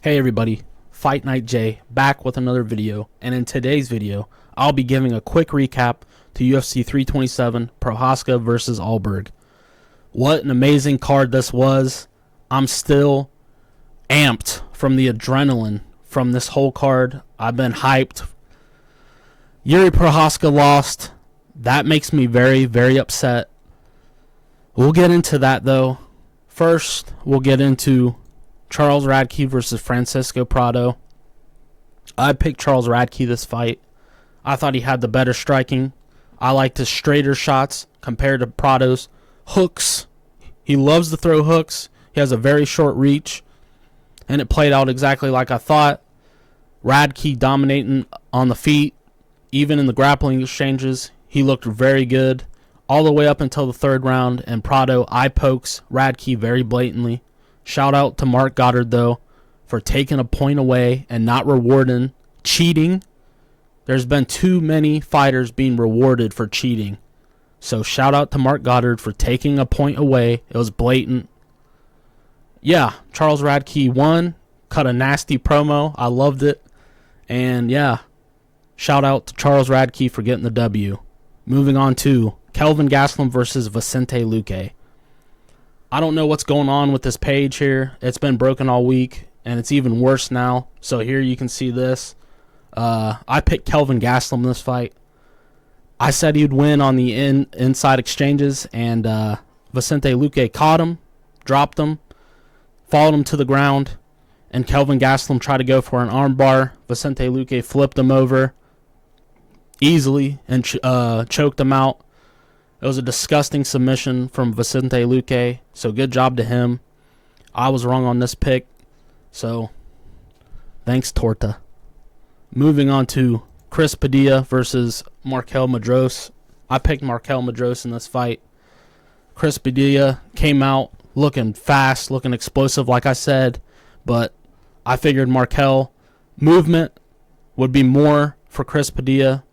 Hey everybody, Fight Night J back with another video, and in today's video, I'll be giving a quick recap to UFC 327 Prochazka versus Ulberg. What an amazing card this was. I'm still amped from the adrenaline from this whole card. I've been hyped. Yuri Prochazka lost. That makes me very, very upset. We'll get into that though. First, we'll get into Charles Radke versus Francisco Prado. I picked Charles Radke this fight. I thought he had the better striking. I liked his straighter shots compared to Prado's hooks. He loves to throw hooks. He has a very short reach. And it played out exactly like I thought. Radke dominating on the feet. Even in the grappling exchanges, he looked very good. All the way up until the third round. And Prado eye pokes Radke very blatantly. Shout out to Mark Goddard, though, for taking a point away and not rewarding cheating. There's been too many fighters being rewarded for cheating. So shout out to Mark Goddard for taking a point away. It was blatant. Yeah, Charles Radke won. Cut a nasty promo. I loved it. And yeah, shout out to Charles Radke for getting the W. Moving on to Kelvin Gastelum versus Vicente Luque. I don't know what's going on with this page here. It's been broken all week, and it's even worse now. So here you can see this. I picked Kelvin Gastelum this fight. I said he'd win on the inside exchanges, and Vicente Luque caught him, dropped him, followed him to the ground, and Kelvin Gastelum tried to go for an armbar. Vicente Luque flipped him over easily and choked him out. It was a disgusting submission from Vicente Luque, so good job to him. I was wrong on this pick, so thanks, Torta. Moving on to Chris Padilla versus Markel Madros. I picked Markel Madros in this fight. Chris Padilla came out looking fast, looking explosive, like I said, but I figured Markel movement would be more for Chris Padilla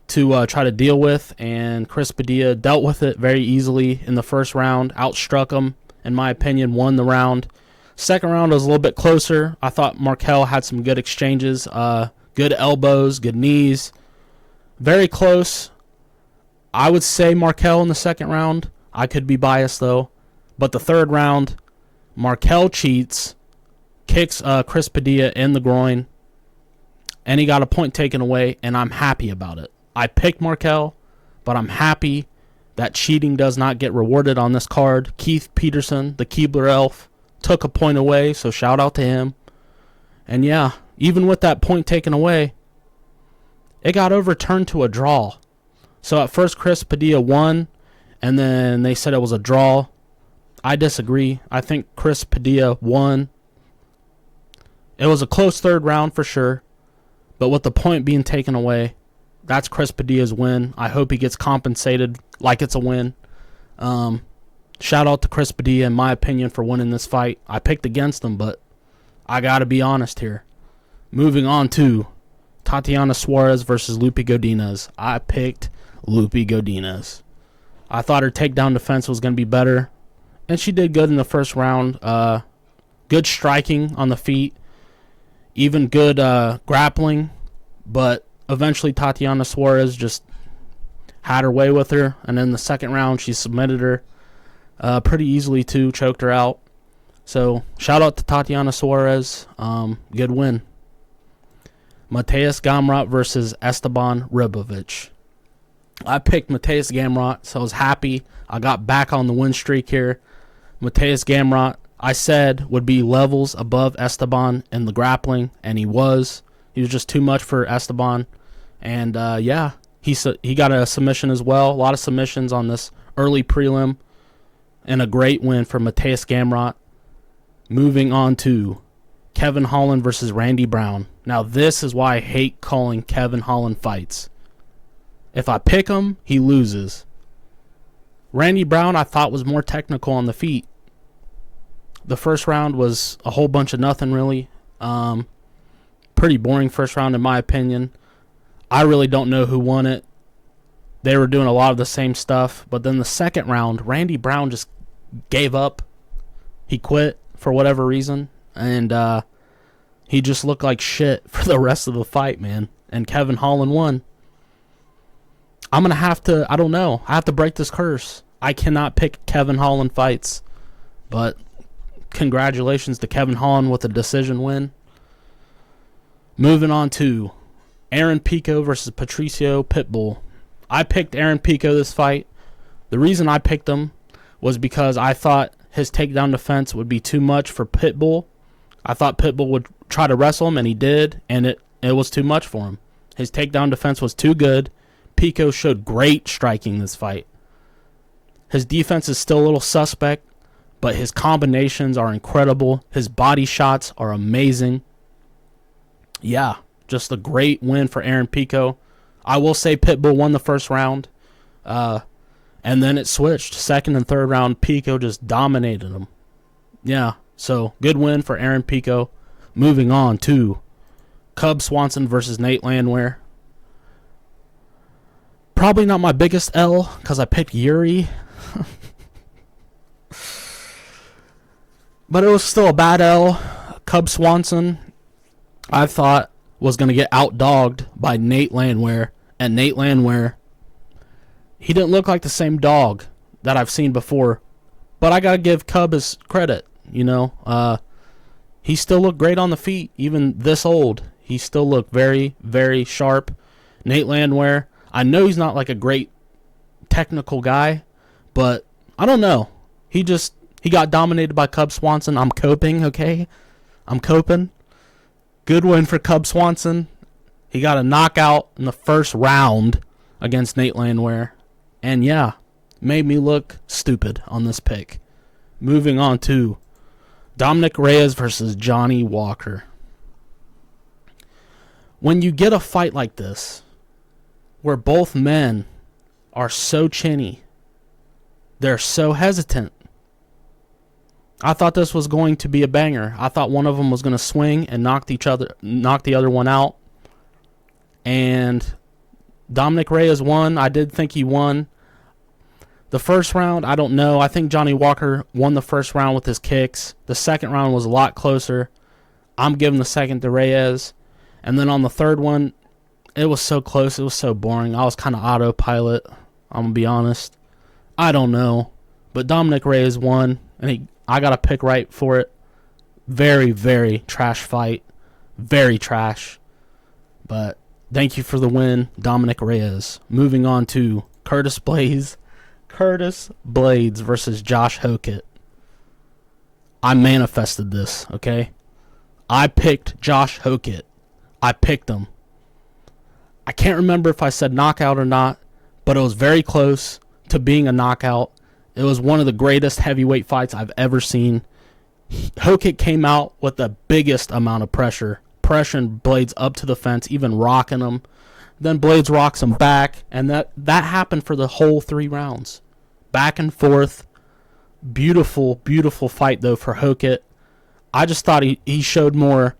to try to deal with, and Chris Padilla dealt with it very easily in the first round, outstruck him, in my opinion, won the round. Second round was a little bit closer. I thought Markel had some good exchanges, good elbows, good knees, very close. I would say Markel in the second round. I could be biased though, but the third round, Markel cheats, kicks Chris Padilla in the groin, and he got a point taken away, and I'm happy about it. I picked Markel, but I'm happy that cheating does not get rewarded on this card. Keith Peterson, the Keebler elf, took a point away, so shout out to him. And yeah, even with that point taken away, it got overturned to a draw. So at first Chris Padilla won, and then they said it was a draw. I disagree. I think Chris Padilla won. It was a close third round for sure, but with the point being taken away, that's Chris Padilla's win. I hope he gets compensated like it's a win. Shout out to Chris Padilla, in my opinion, for winning this fight. I picked against him, but I got to be honest here. Moving on to Tatiana Suarez versus Lupi Godinez. I picked Lupi Godinez. I thought her takedown defense was going to be better, and she did good in the first round. Good striking on the feet, even good grappling, but eventually Tatiana Suarez just had her way with her, and in the second round she submitted her pretty easily too, choked her out. So shout out to Tatiana Suarez. Good win. Mateus Gamrot versus Esteban Ribovic. I picked Mateus Gamrot, so I was happy. I got back on the win streak here. Mateus Gamrot, I said, would be levels above Esteban in the grappling, and he was. He was just too much for Esteban. And, yeah, he got a submission as well. A lot of submissions on this early prelim. And a great win for Mateus Gamrot. Moving on to Kevin Holland versus Randy Brown. Now, this is why I hate calling Kevin Holland fights. If I pick him, he loses. Randy Brown, I thought, was more technical on the feet. The first round was a whole bunch of nothing, really. Pretty boring first round in my opinion. I really don't know who won it. They were doing a lot of the same stuff. But then the second round, Randy Brown just gave up. He quit for whatever reason. And He just looked like shit for the rest of the fight, man. And Kevin Holland won. I'm going to have to, I don't know. I have to break this curse. I cannot pick Kevin Holland fights. But congratulations to Kevin Holland with a decision win. Moving on to Aaron Pico versus Patricio Pitbull. I picked Aaron Pico this fight. The reason I picked him was because I thought his takedown defense would be too much for Pitbull. I thought Pitbull would try to wrestle him, and he did, and it was too much for him. His takedown defense was too good. Pico showed great striking this fight. His defense is still a little suspect, but his combinations are incredible. His body shots are amazing. Yeah, just a great win for Aaron Pico. I will say Pitbull won the first round, and then it switched. Second and third round, Pico just dominated him. Yeah, so good win for Aaron Pico. Moving on to Cub Swanson versus Nate Landwehr. Probably not my biggest L because I picked Yuri. But it was still a bad L. Cub Swanson, I thought, was going to get outdogged by Nate Landwehr. And Nate Landwehr, he didn't look like the same dog that I've seen before. But I got to give Cub his credit, you know. He still looked great on the feet, even this old. He still looked very, very sharp. Nate Landwehr, I know he's not like a great technical guy, but I don't know. He got dominated by Cub Swanson. I'm coping, okay? I'm coping. Good win for Cub Swanson. He got a knockout in the first round against Nate Landwehr. And yeah, made me look stupid on this pick. Moving on to Dominic Reyes versus Johnny Walker. When you get a fight like this, where both men are so chinny, they're so hesitant, I thought this was going to be a banger. I thought one of them was going to swing and knock the other one out. And Dominic Reyes won. I did think he won. The first round, I don't know. I think Johnny Walker won the first round with his kicks. The second round was a lot closer. I'm giving the second to Reyes. And then on the third one, it was so close. It was so boring. I was kind of autopilot. I'm going to be honest. I don't know. But Dominic Reyes won, and I got to pick right for it. Very, very trash fight. Very trash. But thank you for the win, Dominic Reyes. Moving on to Curtis Blades versus Josh Hokett. I manifested this, okay? I picked Josh Hokett. I picked him. I can't remember if I said knockout or not, but it was very close to being a knockout. It was one of the greatest heavyweight fights I've ever seen. Hokett came out with the biggest amount of pressure, pressuring Blades up to the fence, even rocking him. Then Blades rocks him back, and that happened for the whole 3 rounds. Back and forth. Beautiful, beautiful fight, though, for Hokett. I just thought he showed more.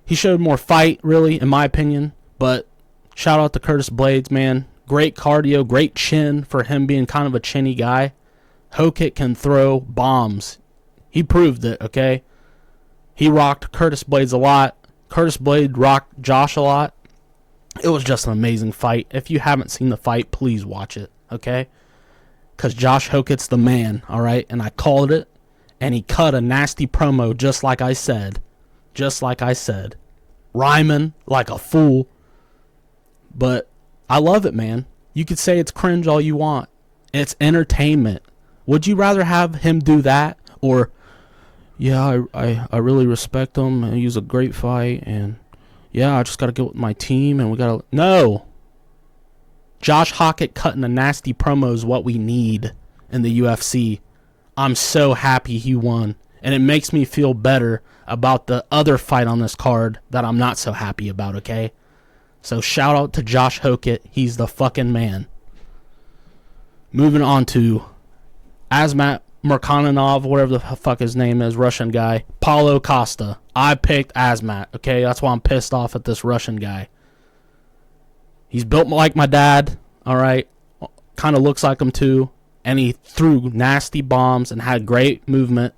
He showed more fight, really, in my opinion. But shout out to Curtis Blades, man. Great cardio, great chin for him being kind of a chinny guy. Hokett can throw bombs. He proved it, okay? He rocked Curtis Blades a lot. Curtis Blades rocked Josh a lot. It was just an amazing fight. If you haven't seen the fight, please watch it, okay? Because Josh Hokett's the man, all right? And I called it, and he cut a nasty promo just like I said. Just like I said. Rhyming like a fool. But I love it, man. You could say it's cringe all you want. It's entertainment. Would you rather have him do that? Or, yeah, I really respect him. He was a great fight. And, yeah, I just got to get with my team. And we got to... No. Josh Hokett cutting a nasty promo is what we need in the UFC. I'm so happy he won. And it makes me feel better about the other fight on this card that I'm not so happy about, okay? So shout out to Josh Hokett. He's the fucking man. Moving on to Azmat Murkanov, whatever the fuck his name is, Russian guy. Paulo Costa. I picked Azmat, okay? That's why I'm pissed off at this Russian guy. He's built like my dad, all right? Kind of looks like him too. And he threw nasty bombs and had great movement.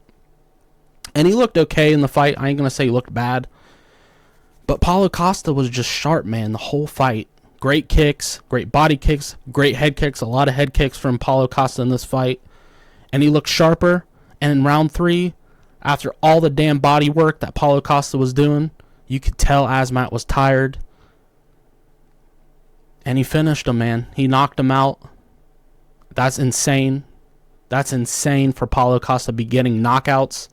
And he looked okay in the fight. I ain't going to say he looked bad. But Paulo Costa was just sharp, man, the whole fight. Great kicks, great body kicks, great head kicks. A lot of head kicks from Paulo Costa in this fight. And he looked sharper. And in round 3, after all the damn body work that Paulo Costa was doing, you could tell Azamat was tired. And he finished him, man. He knocked him out. That's insane. That's insane for Paulo Costa to be getting knockouts.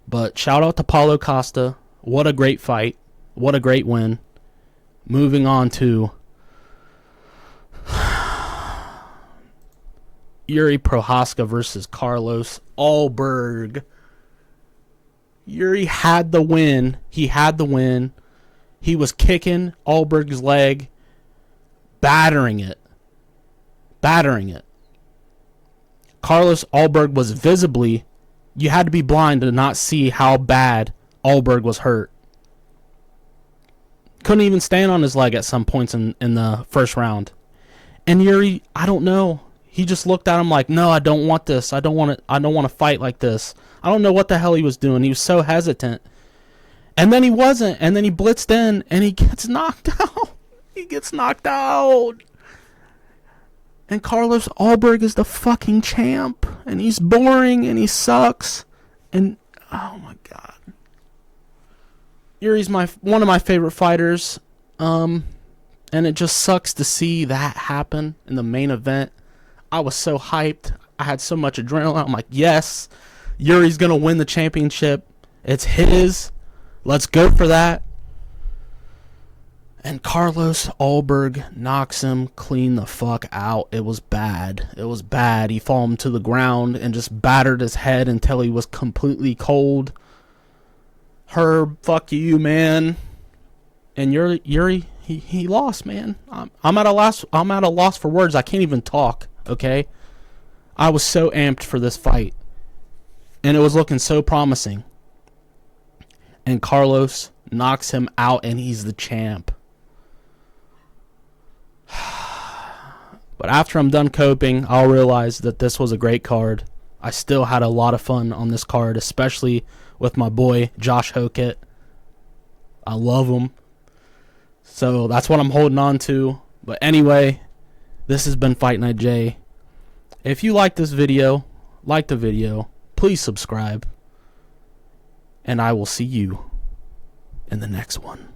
But shout out to Paulo Costa. What a great fight. What a great win. Moving on to Yuri Prochazka versus Carlos Ulberg. Yuri had the win. He had the win. He was kicking Ulberg's leg, battering it. Carlos Ulberg was visibly, you had to be blind to not see how bad Ulberg was hurt. Couldn't even stand on his leg at some points in the first round. And Yuri, I don't know. He just looked at him like, no, I don't want this. I don't want to fight like this. I don't know what the hell he was doing. He was so hesitant. And then he wasn't. And then he blitzed in and he gets knocked out. He gets knocked out. And Carlos Ulberg is the fucking champ. And he's boring and he sucks. And, oh my God. Yuri's one of my favorite fighters. And it just sucks to see that happen in the main event. I was so hyped. I had so much adrenaline. I'm like, yes, Yuri's going to win the championship. It's his. Let's go for that. And Carlos Ulberg knocks him clean the fuck out. It was bad. It was bad. He fell him to the ground and just battered his head until he was completely cold. Herb, fuck you, man. And Yuri, he lost, man. I'm at a loss for words. I can't even talk. Okay, I was so amped for this fight, and it was looking so promising. And Carlos knocks him out, and he's the champ. But after I'm done coping, I'll realize that this was a great card. I still had a lot of fun on this card, especially with my boy Josh Hokett. I love him. So that's what I'm holding on to. But anyway, this has been Fight Night J. If you like this video, like the video, please subscribe. And I will see you in the next one.